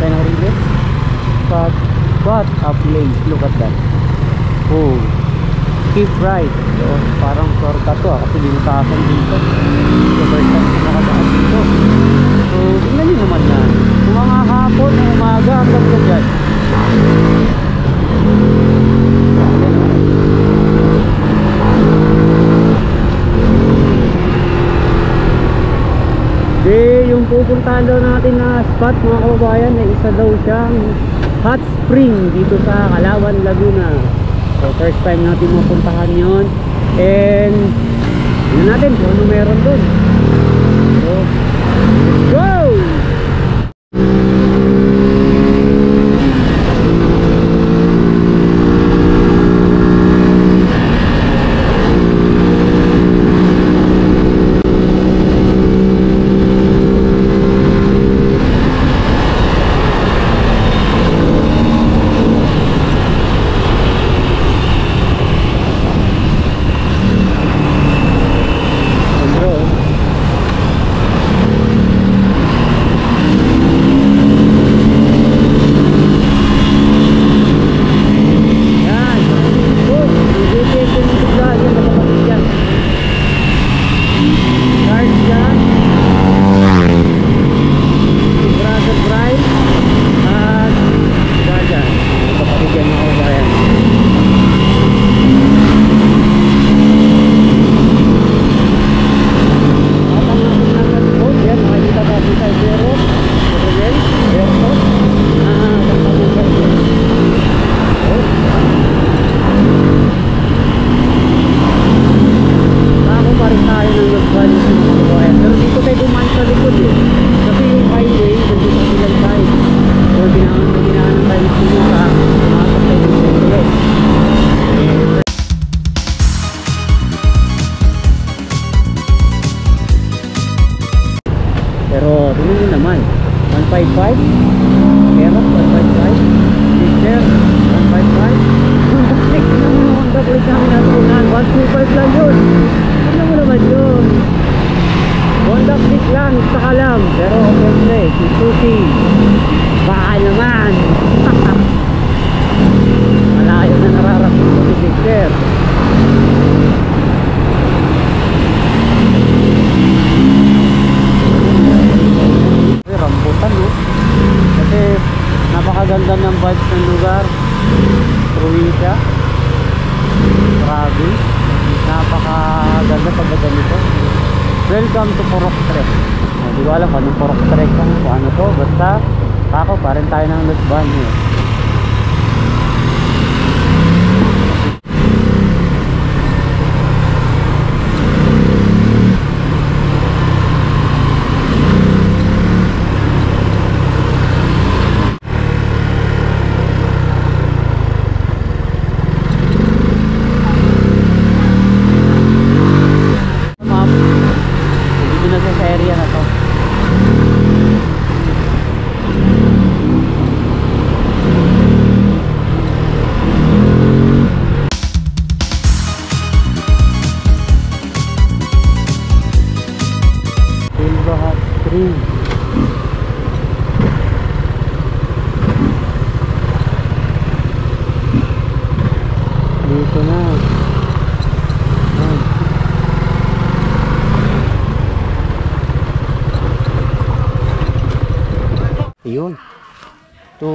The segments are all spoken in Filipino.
tayo ng rile. But what a place, look at that. Oh, keep right. So, parang shortcut to kasi binutasan dito. So first time ko nakadaan dito. So tingnan nyo naman yan, kung mga hapon o umaga hanggang ko dyan. Yung pupuntahan daw natin na spot mga kababayan ay isa daw siyang hot spring dito sa Calauan, Laguna. So first time natin mapuntahan yon, and yun natin kung ano meron dun. So let's go! Pero tingnan nyo naman, 155 Aerox 155, Picture 155. Next na mo yung Honda Click namin natunan, 125 lang yun. Tingnan mo naman yun, Honda Click lang, saka lang. Pero siyempre, Suzuki baka naman malayo na nararating ko si Picture. Rambutan, no? Kasi napakaganda ng vibes ng lugar, probinsya, grabe, napakaganda pag ganito. Welcome to Purok Trek. Di ko alam anong Purok Trek kung ano to, basta ako pa rin tayo ng Lutban eh. Dito na. Yun. To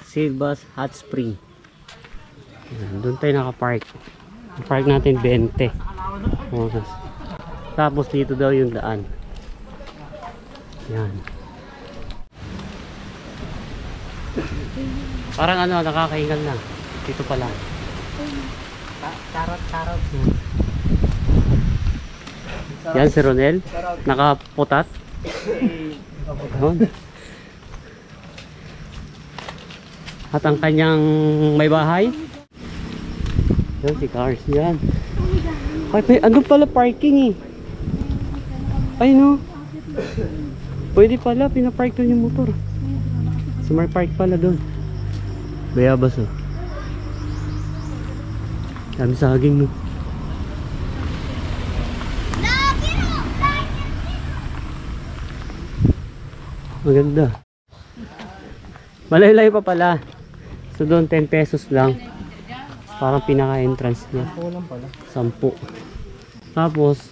Silvas Hot Spring. Doon tayo nakapark. Park natin 20. Tapos dito daw yung daan. Yan. Parang ano, nakakahingal na. Dito pa lang. Tarot. Yan si Ronel. Nakaputat. At ang kanyang may bahay. Yan si Cars. Yan. Ay, ano pala parking eh. Ay no. Pwede pala, pinapark doon yung motor. Smart park pala doon. Bayabas oh. Dami saging no. Maganda. Malaylay pa pala. So doon 10 pesos lang. Parang pinaka-entrance niya. Kulang pala. 10. Tapos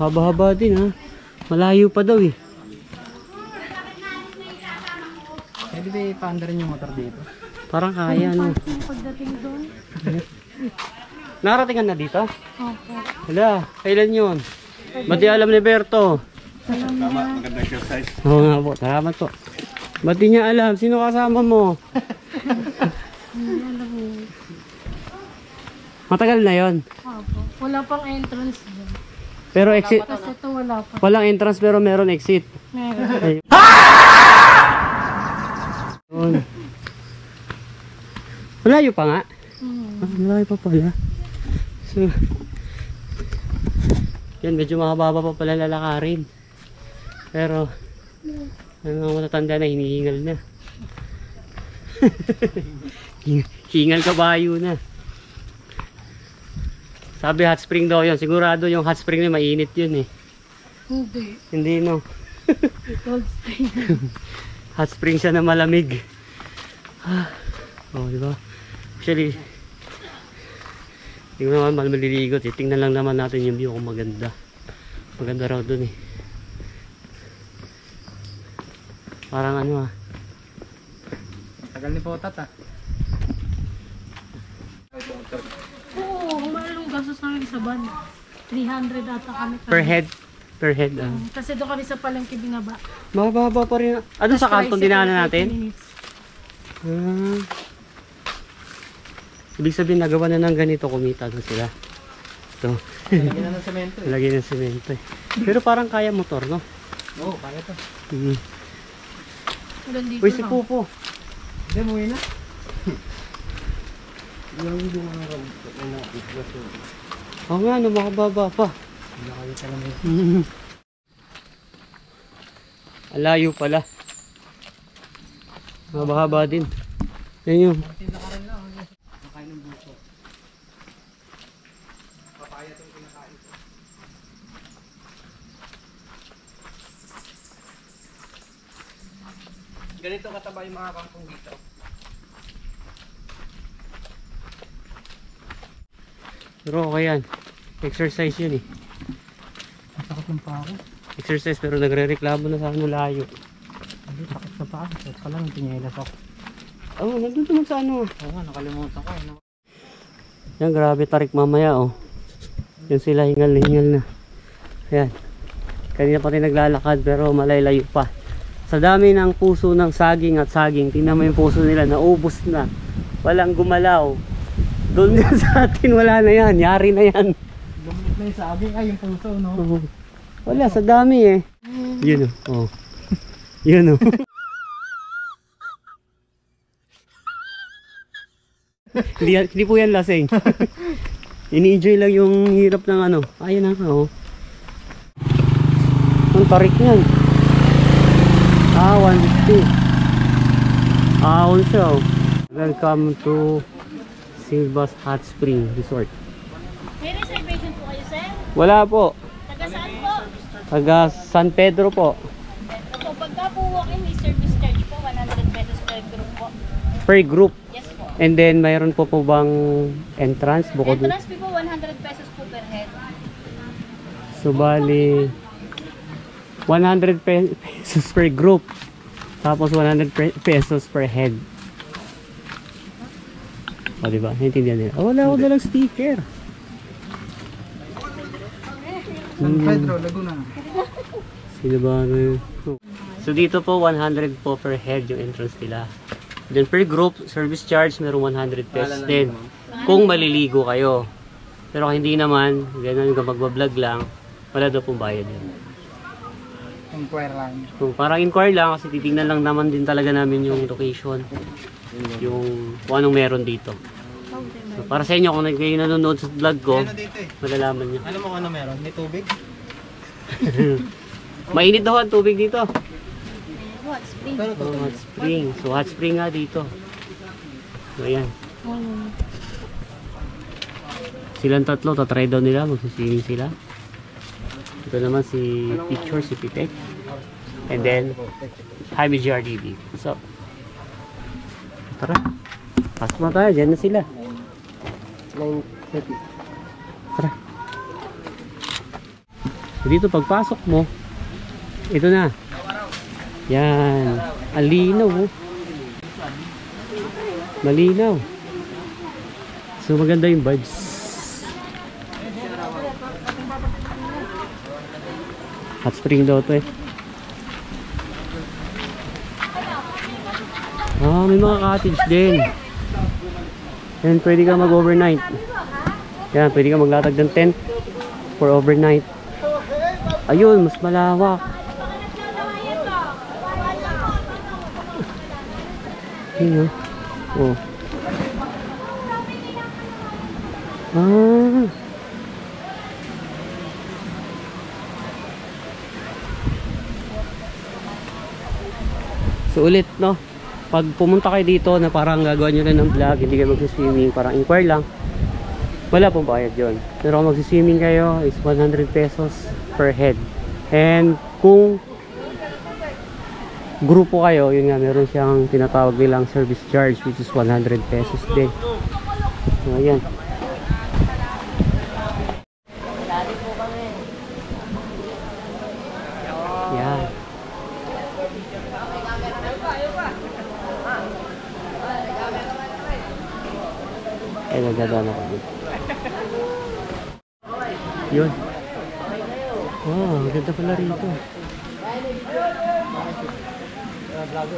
haba-haba din ha. Malayo pa daw eh. Pwede ba ipaanda rin yung motor dito? Parang kaya no. Pagdating doon. Naratingan na dito? Opo. Hala, kailan yun? Ba't di alam ni Berto? Maganda exercise. Oo nga po, salamat po. Ba't di niya alam? Sino kasama mo? Hindi alam mo. Matagal na yon. Opo. Wala pang entrance doon. Pero exit. Kasi ito wala pa. Walang entrance pero meron exit. Meron. Ayun. Malayo pa nga. Hmm. Malayo pa pala. So, yan, medyo mahaba pa pala lalakarin. Pero, ang mga matatanda na, hinihingal na. Hingal kabayo na. Sabi hot spring daw yun. Sigurado yung hot spring na mainit yun eh. Hindi. Hindi no. Cold spring. Hot spring siya na malamig. Oh, di ba? Actually, hindi ko naman maliligo. Tingnan lang naman natin yung view kung maganda. Maganda raw dun eh. Parang ano ah. Tagal ni Potat ah. Oo, humalong gastos namin sa van. 300 ata kami. Per head. Per head ah. Kasi doon kami sa palengke binaba. Mababa pa rin. Ano sa kanton dinaanan natin? Ibig sabihin nagawa na ng ganito, kumita na sila. Ito. Lagyan na ng semento eh. Lagyan ng semento eh. Pero parang kaya motor no? Oo, kaya to. Hanggang dito Uy, si lang. Pupo. Hindi, muwi na. Oo nga, no, makababa pa. Nakaya ka lang eh. Alayo pala. Mahaba-haba din. Yan yun. Tinda ka rin lang. Nakain ng buko. Papaya itong kinakain ko. Ganito kataba yung mga kangkong dito. Pero okay yan. Exercise yun eh. Masakot ng pa ako. Exercise pero nagre-reklamo na sa ano layo. Hindi, takot na pa ako. Sakit ka lang, tinyelas ako. Oo, nandun naman sa ano. Oo nga, nakalimutan ko. Yan, grabe tarik mamaya oh. Yan sila hingal na hingal na. Ayan. Kanina pa rin naglalakad pero malaylayo pa. Sa dami ng puso ng saging at saging, tingnan mo yung puso nila, naubos na. Walang gumalaw. Doon yan sa atin, wala na yan. Yari na yan. Lumulot na yung saging. Ay, yung puso, no? Oo. Wala, sa dami eh. Yun oh. Oh. Yun oh. hindi po yan lasing. Ini-enjoy lang yung hirap ng ano. Ayun na oh. Ang tarik niyan. 150. Ahon siya oh. Welcome to Silvas Hot Spring Resort. May reservation po kayo, sir? Wala po. Taga saan po? Taga San Pedro po. Opo, pagka po walk-in, may service charge po. 100 pesos per group po. Per group. Yes po. And then mayroon po bang entrance bukod doon? Entrance fee po, 100 pesos po per head. So bali 100 pesos per group. Tapos 100 pesos per head. O diba? Naintindihan nila. Oh, wala ako dalang sticker. San Pedro, Laguna. Sino ba? So dito po 100 po per head yung entrance nila. Then per group, service charge meron 100 pesos din. Kung maliligo kayo. Pero kung hindi naman, ganun kung magbablog lang, wala daw pong bayad yun. Inquire lang. So parang inquire lang kasi titingnan lang naman din talaga namin yung location. Yung kung anong meron dito. So para sa inyo, kung kayo nanonood sa vlog ko, Ano dito eh? malalaman nyo. Alam mo kung ano meron? May tubig? Mainit daw ang tubig dito. Hot spring. Pero Oh, hot spring. So hot spring nga dito. So ayan. Silang tatlo, tatry daw nila, magsisiling sila. Ito naman si Picture, si Pitek. And then, Jaime GRDB. So, tara. Pasok na tayo. Diyan na sila. 9:30. Tara. Dito pagpasok mo, ito na. Yan. Ang linaw. Oh. Malinaw. So maganda yung vibes. Hot spring daw to eh. Ah, may mga cottage din. Yan, pwede ka mag-overnight. Yan, pwede ka maglatag ng tent for overnight. Ayun, mas malawak. Ayun, oh. Ah. So ulit, no? Pag pumunta kayo dito na parang gagawa nyo rin ng vlog, hindi kayo mag-swimming, parang inquire lang, wala pong bayad yun. Pero kung mag-swimming kayo is 100 pesos per head. And kung grupo kayo, yun nga, meron siyang tinatawag nilang service charge which is 100 pesos din. So ayan. Yan. Ay, nagdadaan ako dito. Yun. Wow, ang ganda pala rito.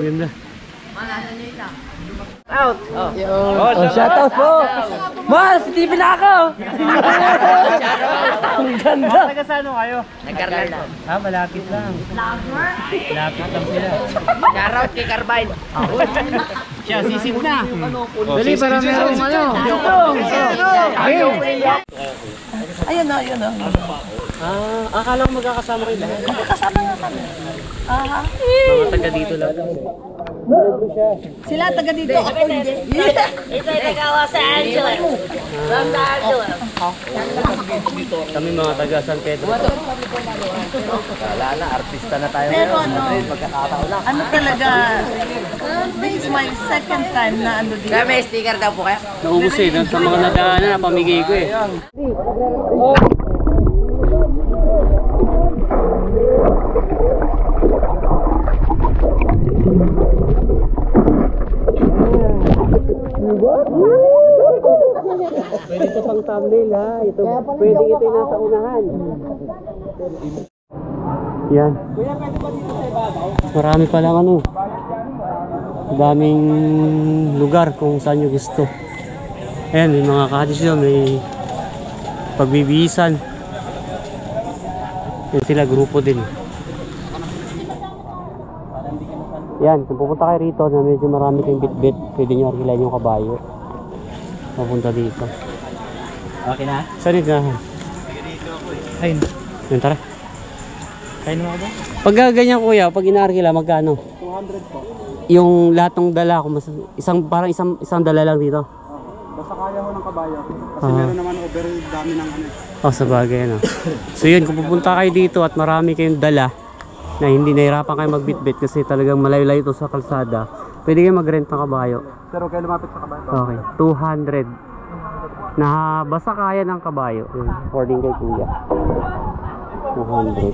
Ganda. Out. Oh, shout out po. Mas, TV na ako. Ang ganda. Taga saan kayo? Nagkarlanda. Ah, malapit lang. Malapit lang sila. Shoutout kay Carbine. Siya, sisid na. Dali, para merong ano. Ayun na, ayun na. Ah, akala ko magkakasama kayo lahat. Kasama na kami. Aha. Mga taga dito lang. Sila taga dito, ako hindi. Ito ay taga Los Angeles. Los Angeles. Kami mga taga San Pedro. Wala na, artista na tayo. Pero ano, ano talaga, this is my second time na ano dito. Kaya may sticker daw po kaya? Naubos eh. Sa mga nadaanan, napamigay ko eh. Pwede ito pang thumbnail ha. Ito, pwede ito yung nasa unahan. Yan. Marami palang ano. Daming lugar kung saan nyo gusto. Ayan, may mga cottage doon. May pagbibihisan. Yan sila, grupo din. Yan, kung pupunta kayo rito na medyo marami kayong bit-bit, pwede nyo arkilan yung kabayo. Mapunta dito. Okay na? Saan yung dinahan? Ayun. Yan, tara. Kain mo ba? Pag ganyan kuya, pag inaarkila, magkano? 200 po. Yung lahat ng dala, kung parang isang dala lang dito. Basta kaya mo ng kabayo. Kasi Ah. meron naman over dami ng ano. Oh, sa bagay, ano. So yun, kung pupunta kayo dito at marami kayong dala na hindi nahirapan kayo magbitbit kasi talagang malayo-layo ito sa kalsada, pwede kayo mag-rent ng kabayo. Pero kayo lumapit sa kabayo. Okay, 200. Na basta kaya ng kabayo. Yun, according kay kuya. 200.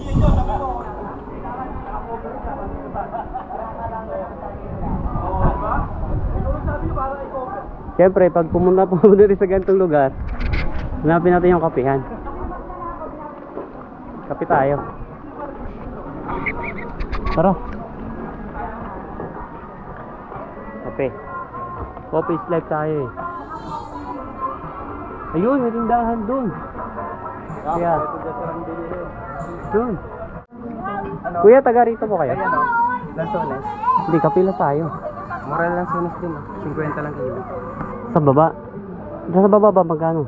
Siyempre, pag pumunta po rin sa ganitong lugar, hanapin natin yung kapihan. Kape tayo. Tara. Kape. Coffee is life tayo eh. Ayun, may tindahan dun. Kaya, dun. Kuya, taga rito po kayo? Lansones. Hindi, kapila tayo. Mura lang sones din. 50 lang kilo. Sa baba? Sa baba ba magkano?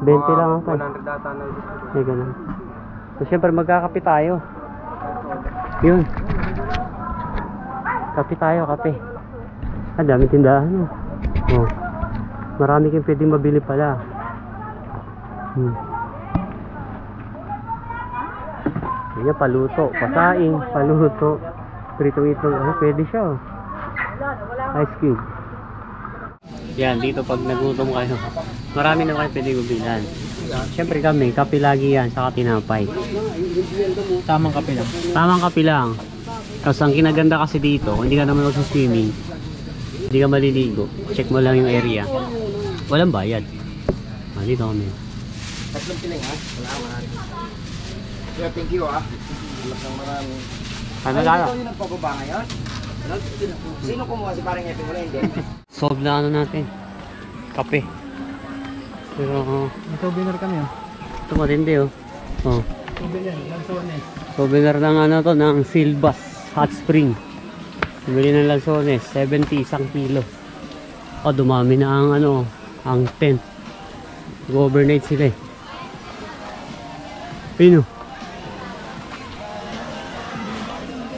20 lang ang 100 data na ito. may ganun. So, syempre magkakape tayo. Yun. Kape tayo, kape. Ah, dami tindahan. Oh. Marami kayong pwedeng mabili pala. Yan, paluto. Pasaing, paluto. Prito-ito. Ay, pwede siya. Oh. Ice cube. Yan, dito pag nagutom kayo, marami na kayo pwede gubilan. Siyempre kami, kape lagi yan, saka tinapay. Tamang kape lang. Tamang kape lang. Tapos ang kinaganda kasi dito, kung hindi ka naman mag-swimming, hindi ka maliligo, check mo lang yung area. Walang bayad. Dito kami. Tatlong piling ha? Wala. Kaya thank you ha. Wala kang marami. Ano lalo? Ikaw yung nagpababa ngayon? Sino kumuha si parang Epi? Wala hindi. Solve na ano natin. Kape. Pero, Souvenir kami oh. ito matindi oh. Oh. Souvenir, Lanzones. Souvenir ng ano to, ng Silvas Hot Spring. Bili ng Lanzones, 70 isang kilo. Oh, dumami na ang ano, ang tent. Go-overnight sila eh. Ayun oh.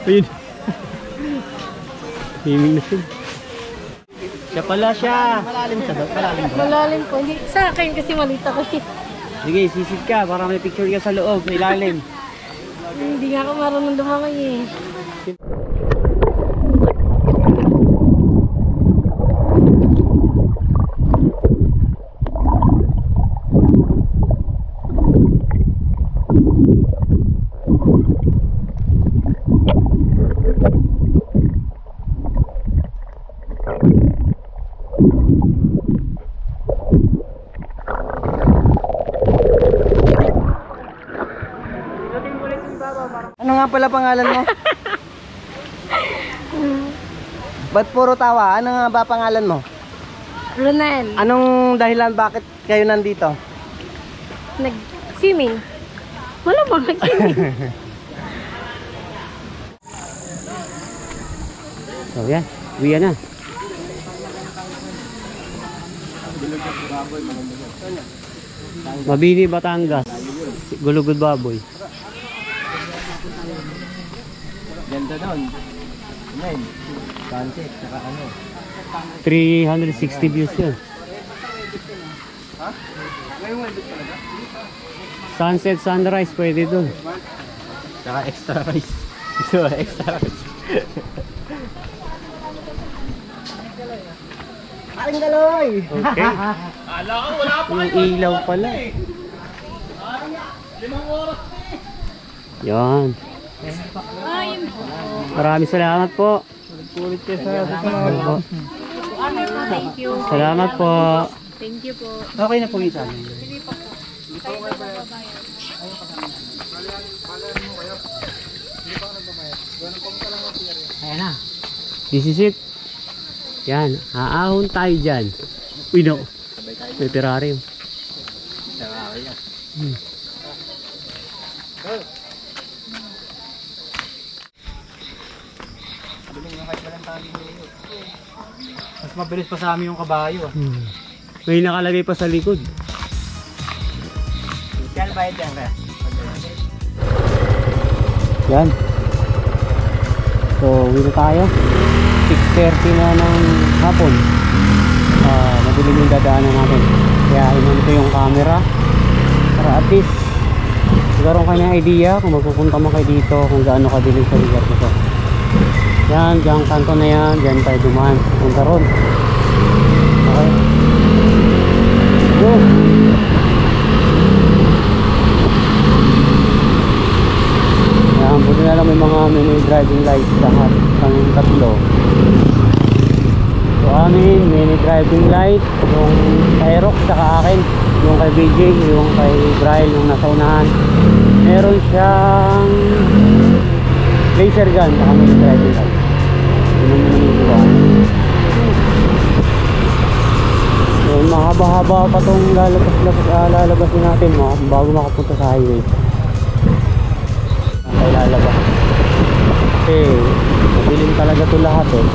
Ayun. Himing na sila. Siya pala siya. Malalim ka doon. Malalim ba? Malalim po. Hindi, sa akin kasi malita ko. Sige, sisid ka para may picture ka sa loob, may ilalim. Hindi nga ako marunong dumangoy eh. Ano nga pala pangalan mo? Ba't puro tawa? Ano nga ba pangalan mo? Ronel, Anong dahilan bakit kayo nandito? nag-swimming. Wala bang nag-swimming? So yan, uwi na. Mabini, Batangas. Gulugod baboy. Ganda doon. Ngayon. Sunset, saka ano. 360 views yun. Sunset, sunrise, pwede dun. Saka extra rice. So, extra rice. Aling Galoy! Okay. Yung ilaw pala. Yan. Maraming salamat po. Kulit kayo sa Opo. Thank you. Salamat po. Thank you po. Okay na po isa. Ayan na. This is it. Yan. Aahon tayo dyan. Uy no. May terrarium. Mas mabilis pa sa amin yung kabayo. May nakalagay pa sa likod. Kaya bayad yan ba? Yan. So, uwi na tayo. 6:30 na ng hapon. Madilim yung dadaanan natin. Kaya inunto yung camera. Para at least magkaroon kayo ng idea kung magpupunta mo kayo dito, kung gaano kadilim sa lugar nito. Yan, dyan kanto na yan. Dyan tayo dumaan. Punta ron. Okay. Go! Yan, buti na lang may mga mini driving lights lahat. Ang tatlo. So amin, mini driving light. Yung kay Rock, saka akin. Yung kay BJ, yung kay Brian, yung nasa unahan. Meron siyang laser gun, saka mini driving light. Yun ang naniniwaan. So mahaba-haba pa itong lalabasin natin bago makapunta sa highway. Ay lalabas. Kasi madilim talaga ito lahat eh.